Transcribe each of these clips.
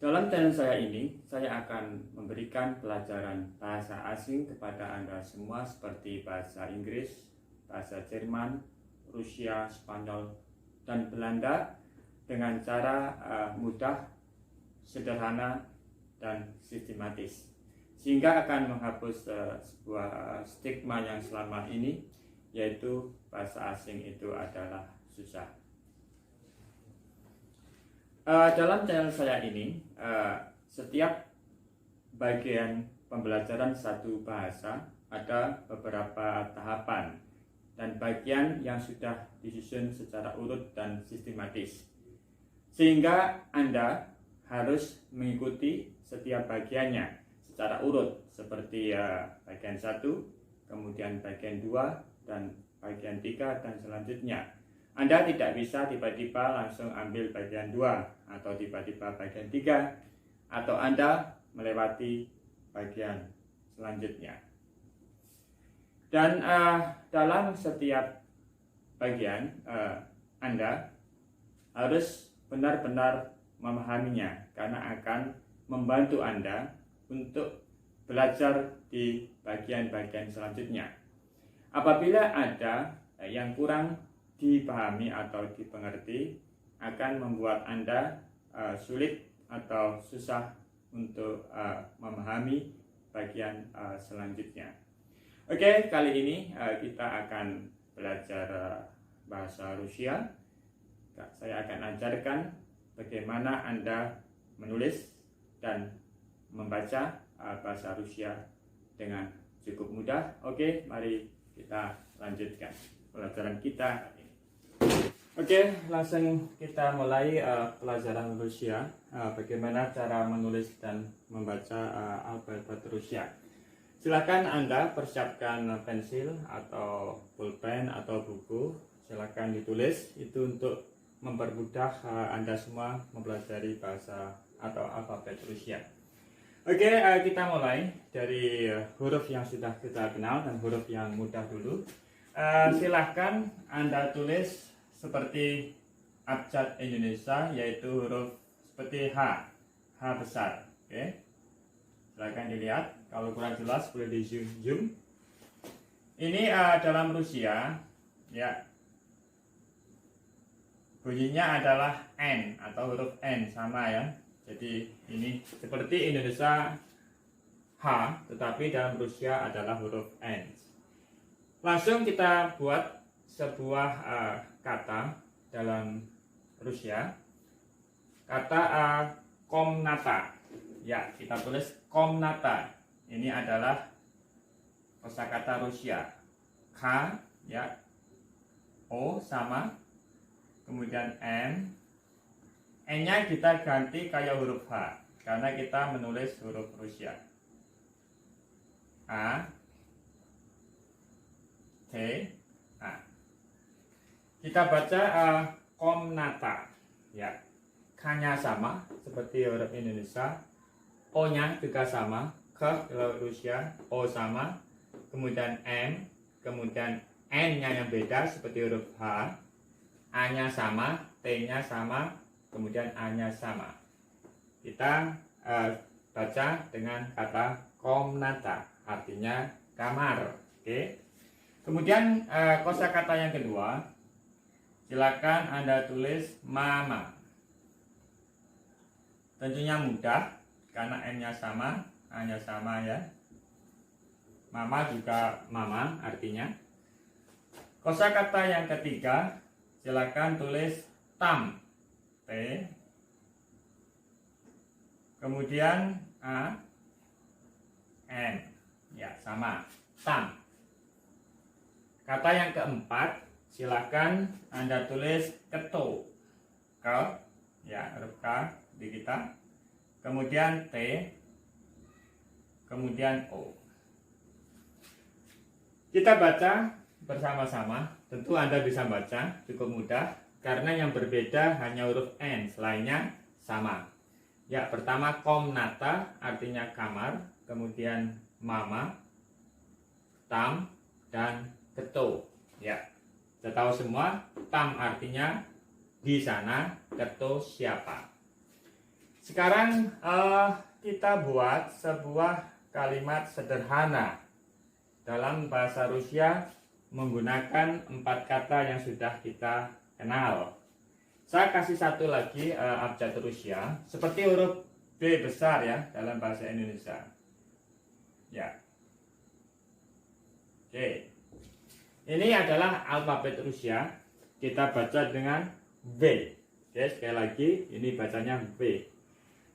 Dalam channel saya ini, saya akan memberikan pelajaran bahasa asing kepada Anda semua seperti bahasa Inggris, bahasa Jerman, Rusia, Spanyol, dan Belanda dengan cara mudah, sederhana, dan sistematis. Sehingga akan menghapus sebuah stigma yang selama ini, yaitu bahasa asing itu adalah susah. Dalam channel saya ini, setiap bagian pembelajaran satu bahasa ada beberapa tahapan dan bagian yang sudah disusun secara urut dan sistematis, sehingga Anda harus mengikuti setiap bagiannya secara urut, seperti bagian 1, kemudian bagian 2, dan bagian 3, dan selanjutnya. Anda tidak bisa tiba-tiba langsung ambil bagian 2 atau tiba-tiba bagian 3, atau Anda melewati bagian selanjutnya. Dan dalam setiap bagian Anda harus benar-benar memahaminya, karena akan membantu Anda untuk belajar di bagian-bagian selanjutnya. Apabila ada yang kurang dipahami atau dipengerti, akan membuat Anda sulit atau susah untuk memahami bagian selanjutnya. Oke, kali ini kita akan belajar bahasa Rusia. Saya akan ajarkan bagaimana Anda menulis dan membaca bahasa Rusia dengan cukup mudah. Oke, mari kita lanjutkan pelajaran kita. Oke, langsung kita mulai pelajaran Rusia. Bagaimana cara menulis dan membaca alfabet Rusia. Silakan Anda persiapkan pensil atau pulpen atau buku. Silakan ditulis, itu untuk mempermudah Anda semua mempelajari bahasa atau alfabet Rusia. Oke, kita mulai dari huruf yang sudah kita kenal dan huruf yang mudah dulu. Silahkan Anda tulis seperti abjad Indonesia, yaitu huruf seperti H besar. Oke, silahkan dilihat. Kalau kurang jelas boleh di zoom. Ini dalam Rusia, ya, bunyinya adalah N atau huruf N, sama ya. Jadi ini seperti Indonesia H, tetapi dalam Rusia adalah huruf N. Langsung kita buat sebuah kata dalam Rusia, kata komnata. Ya, kita tulis komnata. Ini adalah kosakata Rusia. K, ya, O sama, kemudian M. N-nya kita ganti kayak huruf H, karena kita menulis huruf Rusia. A, T, A. Kita baca komnata, ya. K-nya sama seperti huruf Indonesia, O-nya juga sama, K kalau Rusia, O sama, kemudian M, kemudian N-nya yang beda seperti huruf H, A-nya sama, T-nya sama, kemudian A-nya sama. Kita baca dengan kata komnata, artinya kamar. Oke. Kemudian kosakata yang kedua, silakan Anda tulis mama. Tentunya mudah karena N-nya sama, A-nya sama ya. Mama juga mama artinya. Kosakata yang ketiga, silakan tulis tam. T, kemudian A, N, ya sama, tam. Kata yang keempat, silakan Anda tulis keto, K, ya huruf K di kita, kemudian T, kemudian O. Kita baca bersama-sama. Tentu Anda bisa baca, cukup mudah. Karena yang berbeda hanya huruf N, selainnya sama. Ya, pertama komnata artinya kamar, kemudian mama, tam, dan keto. Ya, kita tahu semua tam artinya di sana, keto siapa. Sekarang kita buat sebuah kalimat sederhana dalam bahasa Rusia menggunakan 4 kata yang sudah kita kenal. Saya kasih satu lagi abjad Rusia seperti huruf B besar ya dalam bahasa Indonesia. Ya. Oke. Ini adalah alfabet Rusia. Kita baca dengan V. Oke, sekali lagi ini bacanya V.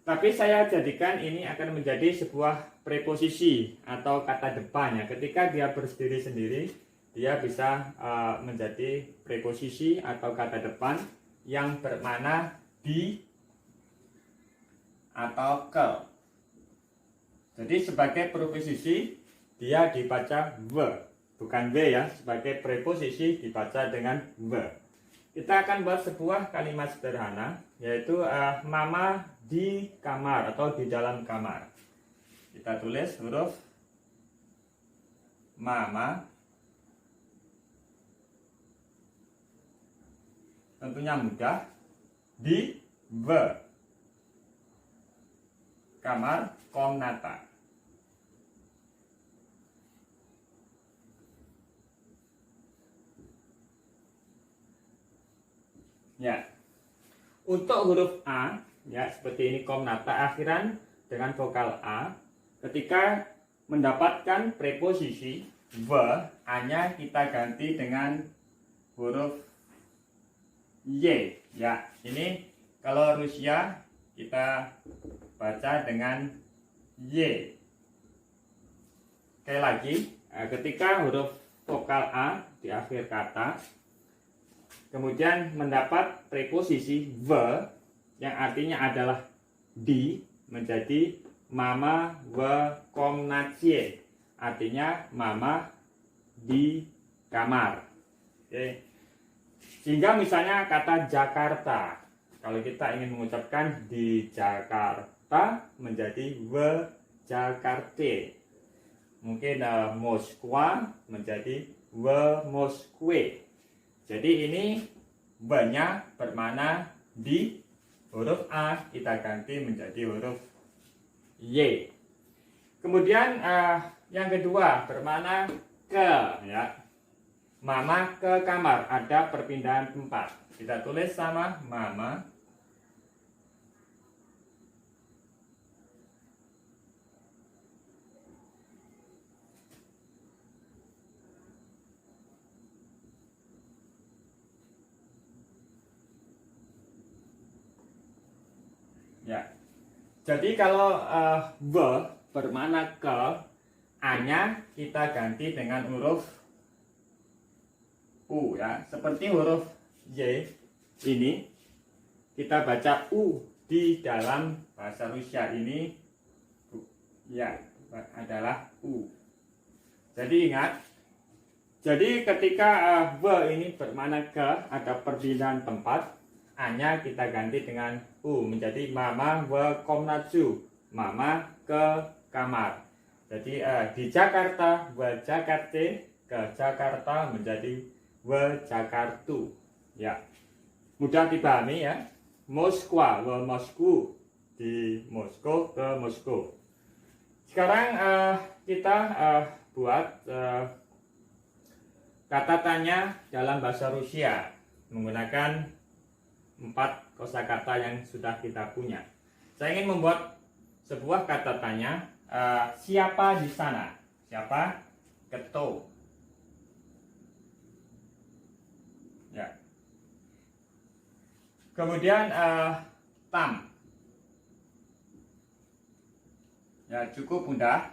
Tapi saya jadikan ini akan menjadi sebuah preposisi atau kata depan ya. Ketika dia berdiri sendiri, dia bisa menjadi preposisi atau kata depan yang bermakna di atau ke. Jadi sebagai preposisi dia dibaca V, bukan V ya. Sebagai preposisi dibaca dengan V. Kita akan buat sebuah kalimat sederhana, yaitu mama di kamar atau di dalam kamar. Kita tulis huruf mama. Tentunya mudah. Di V. Kamar komnata. Ya. Untuk huruf A, ya seperti ini komnata akhiran dengan vokal A. Ketika mendapatkan preposisi V, A-nya kita ganti dengan huruf Y. Ya, ini kalau Rusia kita baca dengan Y. Sekali lagi, ketika huruf vokal A di akhir kata kemudian mendapat preposisi V yang artinya adalah di, menjadi mama v komnacie, artinya mama di kamar. Oke. Sehingga misalnya kata Jakarta, kalau kita ingin mengucapkan di Jakarta menjadi v Jakarte. Mungkin Moskwa menjadi v Moskwe. Jadi ini banyak bermakna di, huruf A kita ganti menjadi huruf Y. Kemudian yang kedua bermakna ke ya. Mama ke kamar, ada perpindahan tempat. Kita tulis sama mama. Ya. Jadi kalau V bermakna ke, A-nya kita ganti dengan huruf U ya. Seperti huruf Y ini kita baca U di dalam bahasa Rusia ini ya adalah U. Jadi ingat, jadi ketika V ini bermakna ke, ada perpindahan tempat, A-nya kita ganti dengan U menjadi mama v komnatu, mama ke kamar. Jadi di Jakarta v Jakarte, ke Jakarta menjadi v Jakartu. Ya, mudah dipahami ya. Moskwa v Mosku, di Moskow ke Moskow. Sekarang kita buat kata tanya dalam bahasa Rusia menggunakan 4 kosakata yang sudah kita punya. Saya ingin membuat sebuah kata tanya, siapa di sana? Siapa? Keto. Ya. Kemudian tam. Ya, cukup mudah.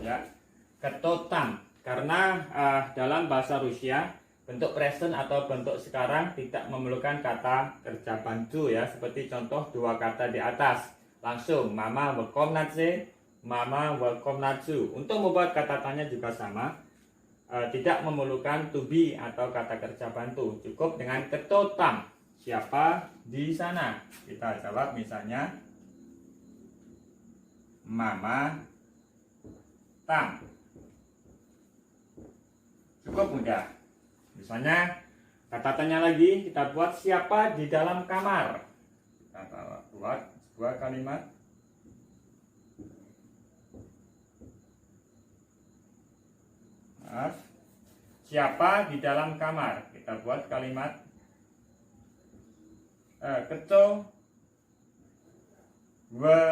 Ya. Keto tam. Karena dalam bahasa Rusia bentuk present atau bentuk sekarang tidak memerlukan kata kerja bantu ya, seperti contoh 2 kata di atas. Langsung mama v komnatse, mama v komnatsu. Untuk membuat kata tanya juga sama, tidak memerlukan to be atau kata kerja bantu. Cukup dengan ketotam. Siapa di sana? Kita jawab misalnya mama tam. Cukup mudah. Misalnya kata tanya lagi kita buat siapa di dalam kamar. Kita buat sebuah kalimat. Maaf. Siapa di dalam kamar? Kita buat kalimat keco we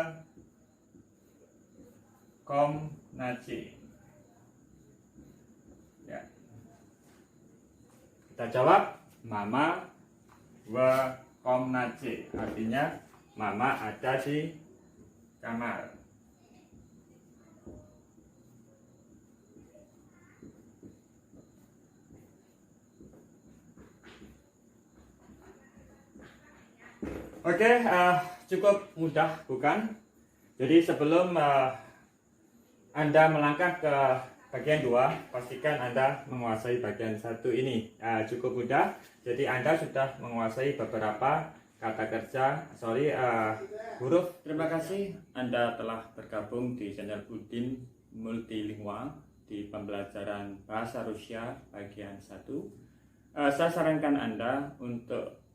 kom naci. Ya. Kita jawab mama we kom naci. Artinya mama ada di kamar. Oke, cukup mudah bukan? Jadi sebelum Anda melangkah ke bagian 2, pastikan Anda menguasai bagian 1 ini. Cukup mudah, jadi Anda sudah menguasai beberapa kata kerja, huruf. Terima kasih Anda telah bergabung di channel Udin Multilingua di pembelajaran bahasa Rusia bagian 1. Saya sarankan Anda untuk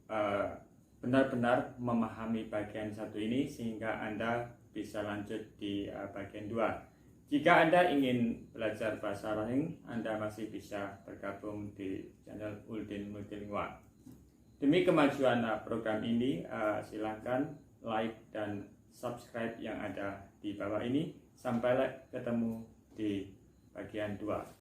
benar-benar memahami bagian 1 ini sehingga Anda bisa lanjut di bagian 2. Jika Anda ingin belajar bahasa lain, Anda masih bisa bergabung di channel Udin Multilingua. Demi kemajuan program ini, silakan like dan subscribe yang ada di bawah ini. Sampai ketemu di bagian 2.